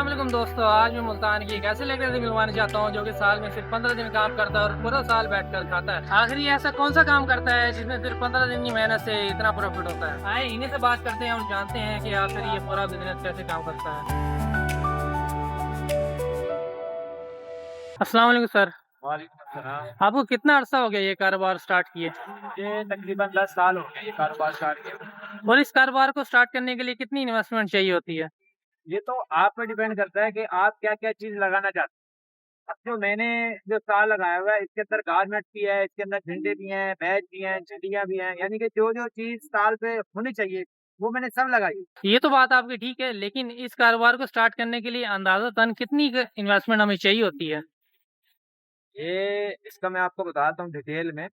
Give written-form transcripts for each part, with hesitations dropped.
अस्सलाम वालेकुम दोस्तों, आज मैं मुल्तान की एक ऐसे लेकर मिलवाने चाहता हूँ जो कि साल में सिर्फ 15 दिन काम करता है और पूरा साल बैठकर खाता है। आखिर ये ऐसा कौन सा काम करता है जिसमें सिर्फ 15 दिन की मेहनत से इतना प्रॉफिट होता है। आए इन्हीं से बात करते हैं और जानते हैं कि आखिर ये पूरा बिजनेस कैसे काम करता है। अस्सलाम वालेकुम सर। वालेकुम अस्सलाम। आपको कितना अरसा हो गया ये कारोबार स्टार्ट किए? ये तकरीबन 10 साल हो गए ये कारोबार स्टार्ट किए। और इस कारोबार को स्टार्ट करने के लिए कितनी इन्वेस्टमेंट चाहिए होती है? ये तो आप पे डिपेंड करता है कि आप क्या-क्या चीज़ लगाना चाहते हैं। अब जो मैंने जो स्टॉल लगाया हुआ है इसके अंदर गारमेंट्स भी है, इसके अंदर झंडे भी हैं, बैज भी हैं, चड्डियाँ भी हैं, यानी कि जो-जो चीज़ स्टॉल पे होनी चाहिए वो मैंने सब लगाई। ये तो बात आपकी ठीक है, लेकिन इस कारोबार को स्टार्ट करने के लिए अंदाज़तन कितनी इन्वेस्टमेंट हमें चाहिए होती है? ये इसका मैं आपको बताता हूँ डिटेल में।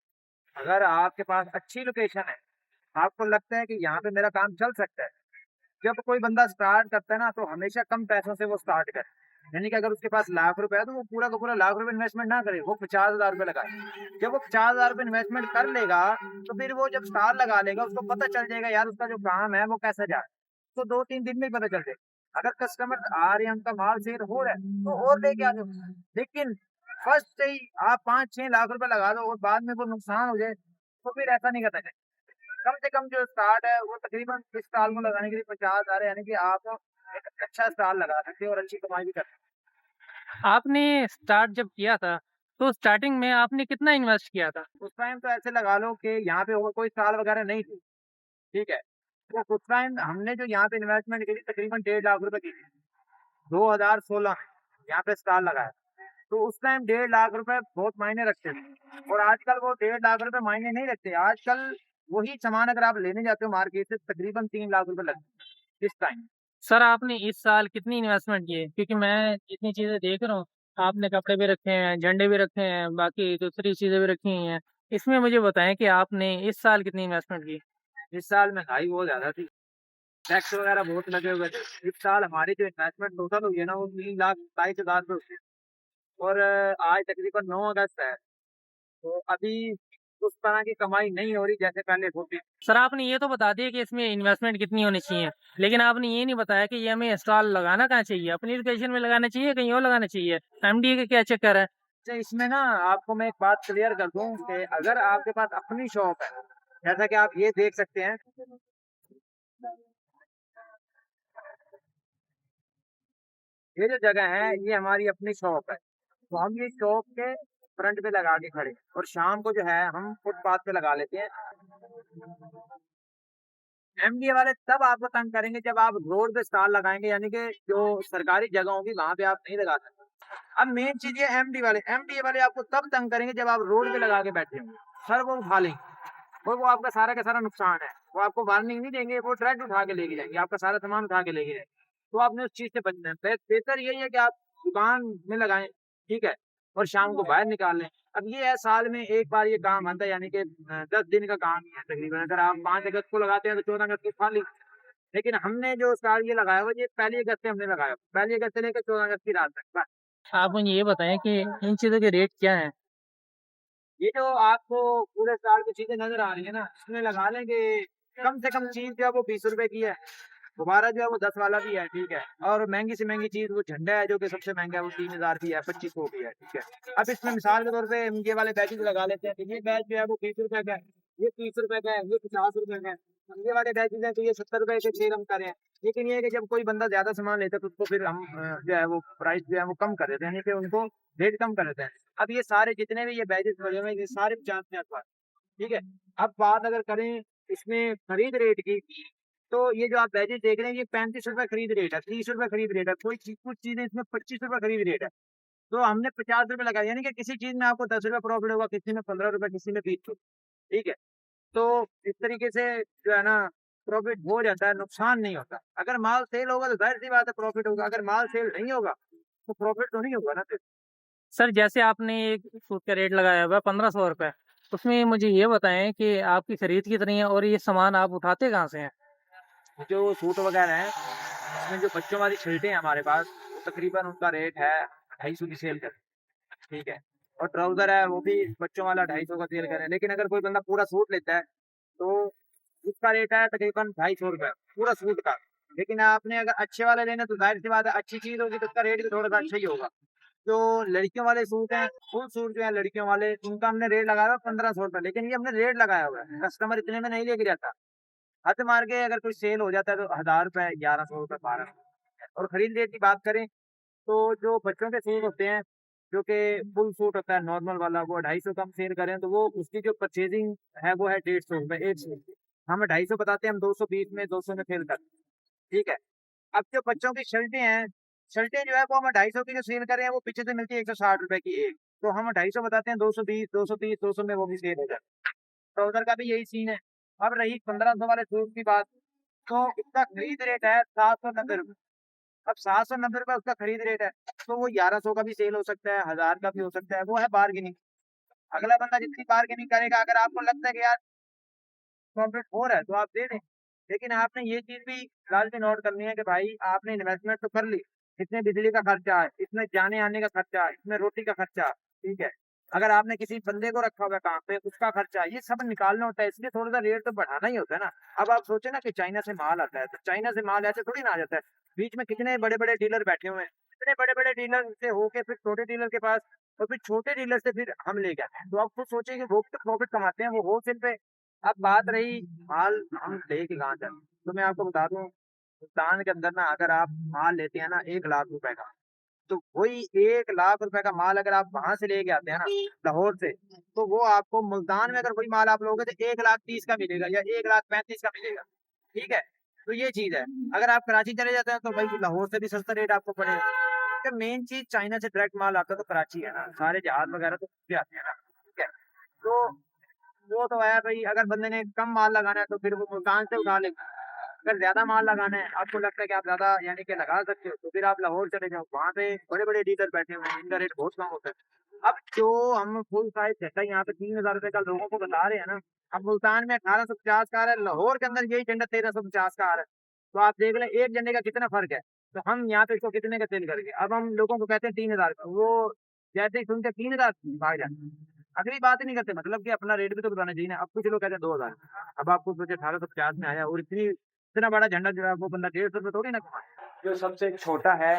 अगर आपके पास अच्छी लोकेशन है, आपको लगता है कि यहाँ पे मेरा काम चल सकता है, जब कोई बंदा स्टार्ट करता है ना तो हमेशा कम पैसों से वो स्टार्ट करे। यानी कि अगर उसके पास लाख रुपए है तो वो पूरा का पूरा लाख रुपए इन्वेस्टमेंट ना करे, वो 50,000 रुपए लगाए। जब वो 50,000 रुपए इन्वेस्टमेंट कर लेगा तो फिर वो जब स्टार लगा लेगा उसको पता चल जाएगा यार उसका जो काम है वो कैसे जा रहा है। तो 2-3 दिन में ही पता चल जाएगा। अगर कस्टमर आ रहे हैं उनका माल सेल हो रहा है तो और लेके आ जाओ। लेकिन फर्स्ट से ही आप 5-6 लाख रुपए लगा दो और बाद में वो नुकसान हो जाए तो फिर ऐसा नहीं करना चाहिए। कम से कम जो स्टार्ट है वो तकरीबन इस स्टॉल को लगाने के लिए 50,000 है, यानी कि आप एक अच्छा स्टॉल लगा सकते हो और अच्छी कमाई भी कर सकते आपने स्टार्ट जब किया था, तो स्टार्टिंग में आपने कितना इन्वेस्ट किया था? हो। उस टाइम तो ऐसे लगा लो कि यहाँ पे और कोई स्टॉल वगैरह नहीं थी, ठीक है। तो उस टाइम हमने जो यहाँ पे इन्वेस्टमेंट की थी तकरीबन 1.5 लाख रुपए की थी। 2016 में यहाँ पे स्टॉल लगाया। तो उस टाइम 1.5 लाख रुपए बहुत मायने रखते थे और आजकल वो 1.5 लाख रुपए मायने नहीं रखते। आजकल वही सामान अगर आप लेने जाते हो मार्केट से तकरीबन 3 लाख रुपए लगते हैं इस टाइम। सर आपने इस साल कितनी इन्वेस्टमेंट की है? क्योंकि मैं जितनी चीज़ें देख रहा हूँ, आपने कपड़े भी रखे हैं, झंडे भी रखे हैं, बाकी दूसरी चीज़ें भी रखी हुई हैं। इसमें मुझे बताएँ कि आपने इस साल कितनी इन्वेस्टमेंट की? इस साल महँगाई बहुत ज़्यादा थी, टैक्स वग़ैरह बहुत लगे हुए थे। इस साल हमारी जो इन्वेस्टमेंट टोटल हुई है ना वो 3,27,000 रुपए हुई है और आज तकरीबन 9 अगस्त है, तो अभी उस तरह की कमाई नहीं हो रही जैसे पहले होती थी। सर आपने ये तो बता दिया कि इसमें इन्वेस्टमेंट कितनी होनी चाहिए, लेकिन आपने ये नहीं बताया कि ये हमें स्टॉल लगाना कहाँ चाहिए? अपनी लोकेशन में लगाना चाहिए, कहीं और लगाना चाहिए? एमडीए का क्या चक्कर है? अच्छा इसमें ना आपको मैं एक बात क्लियर कर दूँ कि अगर आपके पास अपनी शॉप है, जैसा कि आप ये देख सकते हैं, ये जो जगह है ये हमारी अपनी शॉप है। तो हम ये शॉप के फ्रंट पे लगा के खड़े हैं और शाम को जो है हम फुटपाथ पे लगा लेते हैं। एमडीए वाले तब आपको तंग करेंगे जब आप रोड पे स्टॉल लगाएँगे, यानी कि जो सरकारी जगह होगी वहाँ पे आप नहीं लगा सकते। अब मेन चीज़ ये एमडीए वाले आपको तब तंग करेंगे जब आप रोड पे लगा के बैठे होंगे। सर वो उठा लेंगे और वो आपका सारा का सारा नुकसान है। वो आपको वार्निंग नहीं देंगे, वो डायरेक्ट उठा के लेके जाएँगे, आपका सारा सामान उठा के लेके जाएँगे। तो आपने उस चीज़ से बचना है। बेहतर यही है कि आप दुकान में लगाएँ, ठीक है? और शाम को बाहर निकाल लें। अब ये है साल में 1 बार ये काम आता है, यानी कि 10 दिन का काम ही है तकरीबन। अगर आप 5 अगस्त को लगाते हैं तो 14 अगस्त को खाली। लेकिन हमने जो स्टार ये लगाया हुआ ये पहली अगस्त से हमने लगाया। पहली अगस्त से लेकर 14 अगस्त की रात तक बस। आप मुझे ये बताएँ कि इन चीज़ों के रेट क्या हैं? ये जो आपको पूरे साल की चीज़ें नज़र आ रही है ना, इसमें लगा लें कि कम से कम चीज़ जो है वो ₹20 की है। गुब्बारा जो है वो 10 वाला भी है, ठीक है? और महँगी से महँगी चीज़ वो झंडा है जो कि सबसे महँगा है, वो 3,000 की है, 2500 की है, ठीक है? अब इसमें मिसाल के तौर पे हम ये वाले बैचेज़ लगा लेते हैं, तो ये बैच जो है वो ₹20 का है, ये ₹30 का है, ये ₹50 का है। अब ये वाले बैचेज़ हैं तो ये ₹70 के सेल हम कर रहे हैं। लेकिन ये है कि जब कोई बंदा ज़्यादा सामान लेता है तो उसको फिर हम जो है वो प्राइस जो है वो कम कर देते हैं, यानी कि उनको रेट कम कर देते हैं। अब ये सारे जितने भी ये बैचेज़ लगे हुए हैं, ये सारे 50-50 ठीक है? अब बात अगर करें इसमें खरीद रेट की, तो ये जो आप बैचेज़ देख रहे हैं ये ₹35 खरीद रेट है, ₹30 खरीद रेट है, कोई चीज़ कुछ चीज़ें इसमें ₹25 खरीद रेट है। तो हमने ₹50 लगाए, यानी कि किसी चीज़ में आपको ₹10 प्रॉफ़िट होगा, किसी में ₹15, किसी में ₹20, ठीक है? तो इस तरीके से जो है ना प्रॉफ़िट हो जाता है, नुकसान नहीं होता। अगर माल सेल होगा तो ज़ाहिर-सी बात है प्रॉफ़िट होगा, अगर माल सेल नहीं होगा, तो प्रॉफ़िट तो नहीं होगा ना फिर। सर जैसे आपने एक सूट का रेट लगाया हुआ है ₹1500, उसमें मुझे ये बताएँ कि आपकी खरीद कितनी है और ये सामान आप उठाते कहाँ से हैं? जो सूट वग़ैरह हैं, इसमें जो बच्चों वाली शर्टें हैं हमारे पास, वो तकरीबन उनका रेट है 250 की सेल कर, ठीक है? और ट्राउज़र है वो भी बच्चों वाला 250 का सेल कर रहे हैं। लेकिन अगर कोई बंदा पूरा सूट लेता है, तो उसका रेट है तकरीबन ₹250 पूरा सूट का। लेकिन आपने अगर अच्छे वाले लेना तो जाहिर सी बात है अच्छी चीज होगी तो उसका रेट भी थोड़ा सा अच्छा ही होगा। जो लड़कियों वाले सूट हैं, फुल सूट जो है लड़कियों वाले, उनका हमने रेट लगाया हुआ 1500 रुपये, लेकिन ये हमने रेट लगाया हुआ है, कस्टमर इतने में नहीं लेके जाता। हद मार के अगर कोई सेल हो जाता है तो 1000 रुपये, 1100 रुपये, 1200। और खरीद रेट की बात करें तो जो बच्चों के सूट होते हैं, जो कि फुल सूट होता है नॉर्मल वाला, वो 250 का हम सेल करें तो वो उसकी जो परचेजिंग है वो है 150 रुपये एक सूट। हम 250 बताते हैं, हम 220 में 200 में सेल करते हैं। ठीक है। अब जो बच्चों की शर्टें हैं, शर्टें जो है वो हम 250 की जो सेल कर रहे हैं वो पीछे से मिलती है 160 रुपए की एक, तो हम 250 बताते हैं, 220, 230, 200 में वो भी सेल हो जाती है। तो उधर का भी यही सीन है। अब रही 1500 वाले सूट की बात, तो इसका खरीद रेट है 790 रुपये। अब 790 रुपये उसका खरीद रेट है, तो वो 1100 का भी सेल हो सकता है, 1000 का भी हो सकता है, वो है बार्गेनिंग। अगला बंदा जितनी बार्गेनिंग करेगा, अगर आपको लगता है कि यार प्रॉफिट हो रहा है तो आप दे दें। लेकिन आपने ये चीज भी लाजमी नोट करनी है कि भाई आपने इन्वेस्टमेंट तो कर ली, इसमें बिजली का खर्चा है, इसमें जाने आने का खर्चा है, इसमें रोटी का खर्चा है, ठीक है। अगर आपने किसी बंदे को रखा हुआ है काम पे, उसका खर्चा है, ये सब निकालना होता है, इसलिए थोड़ा सा रेट तो बढ़ाना ही होता है ना। अब आप सोचे ना कि चाइना से माल आता है, तो चाइना से माल ऐसे थोड़ी ना आ जाता है। बीच में कितने बड़े बड़े डीलर बैठे हुए हैं, इतने बड़े बड़े डीलर से होके फिर छोटे डीलर के पास, और फिर छोटे डीलर से फिर हम ले गए, तो आप खुद सोचिए कि वो तो प्रॉफिट कमाते हैं, वो होलसेल पे। अब बात रही माल हम लेके कहाँ जाए, तो मैं आपको बता दूं, हिंदुस्तान के अंदर ना अगर आप माल लेते हैं ना 1 लाख रुपए का, तो वही 1 लाख रुपए का माल अगर आप वहां से लेके आते हैं ना लाहौर से, तो वो आपको मुल्तान में अगर कोई माल आप लोगे तो 1,30,000 का मिलेगा या 1,35,000 का मिलेगा। ठीक है। तो ये चीज है। अगर आप कराची चले जाते हैं तो भाई लाहौर से भी सस्ता रेट आपको पड़ेगा। मेन चीज चाइना से डायरेक्ट माल आता है तो कराची है ना, सारे जहाज वगैरह तो खुद से आते हैं ना। ठीक है। तो वो तो है भाई, अगर बंदे ने कम माल लगाना है तो फिर वो मुल्तान से उठा लेगा। अगर ज्यादा माल लगाना है, आपको लगता है कि आप ज्यादा यानी कि लगा सकते हो, तो फिर आप लाहौर चले जाओ, वहाँ पे बड़े बड़े डीलर बैठे हुए हैं, इनका रेट बहुत कम होता है। अब जो हम फुल साइज झंडा यहाँ पे 3,000 रुपए का लोगों को बता रहे हैं ना, अब मुल्तान में 1850 का आ रहा है, लाहौर के अंदर यही झंडा 1350 का आ रहा है। तो आप देख लें एक झंडे का कितना फर्क है। तो हम यहाँ पे इसको कितने का सेल करेंगे, अब हम लोगों को कहते हैं 3,000 का, वो जैसे ही सुनते 3,000 भाग जाते हैं। अगली बात ही नहीं करते, मतलब कि अपना रेट भी तो बताना चाहिए ना। अब कुछ लोग कहते हैं 2,000, अब आपको सोचे 1850 में आया और इतना बड़ा झंडा जो है वो बंदा 150 रुपये थोड़ी ना कमाए। जो सबसे छोटा है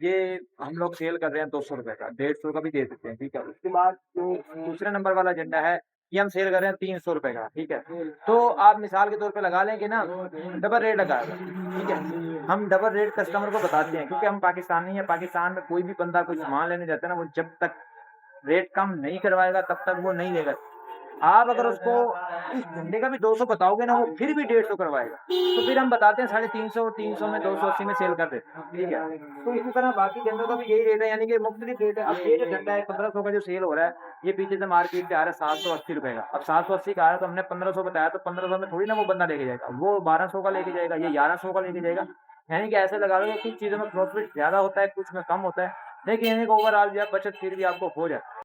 ये हम लोग सेल कर रहे हैं 200 रुपए का, 150 का भी दे सकते हैं। ठीक है। उसके बाद जो दूसरे नंबर वाला झंडा है ये हम सेल कर रहे हैं 300 रुपए का। ठीक है। तो आप मिसाल के तौर पे लगा लें कि ना डबल रेट लगाएगा। ठीक है। हम डबल रेट कस्टमर को बताते हैं क्योंकि हम पाकिस्तानी हैं। पाकिस्तान में कोई भी बंदा कोई सामान लेने जाता है ना, वो जब तक रेट कम नहीं करवाएगा तब तक वो नहीं लेगा। आप अगर उसको इस झंडे का भी 200 बताओगे ना, वो फिर भी 150 करवाएगा। तो फिर हम बताते हैं 350, 300 में, 280 में सेल कर देते हैं। ठीक है। तो इसी तरह बाकी झंडों का भी यही रेट है, यानी कि मुख्तलिफ रेट है। अब ये जो झंडा है 1500 का जो सेल हो रहा है, ये पीछे से मार्केट से आ रहा है 780 रुपए का। अब 780 का आ रहा है तो हमने 1500 बताया, तो 1500 में थोड़ी ना वो बंदा लेके जाएगा, वो 1200 का लेके जाएगा, ये 1100 का लेके जाएगा। यानी कि ऐसे लगा लो, कुछ चीजों में प्रॉफिट ज्यादा होता है, कुछ में कम होता है, लेकिन ओवरऑल जो है बचत फिर भी आपको हो जाए।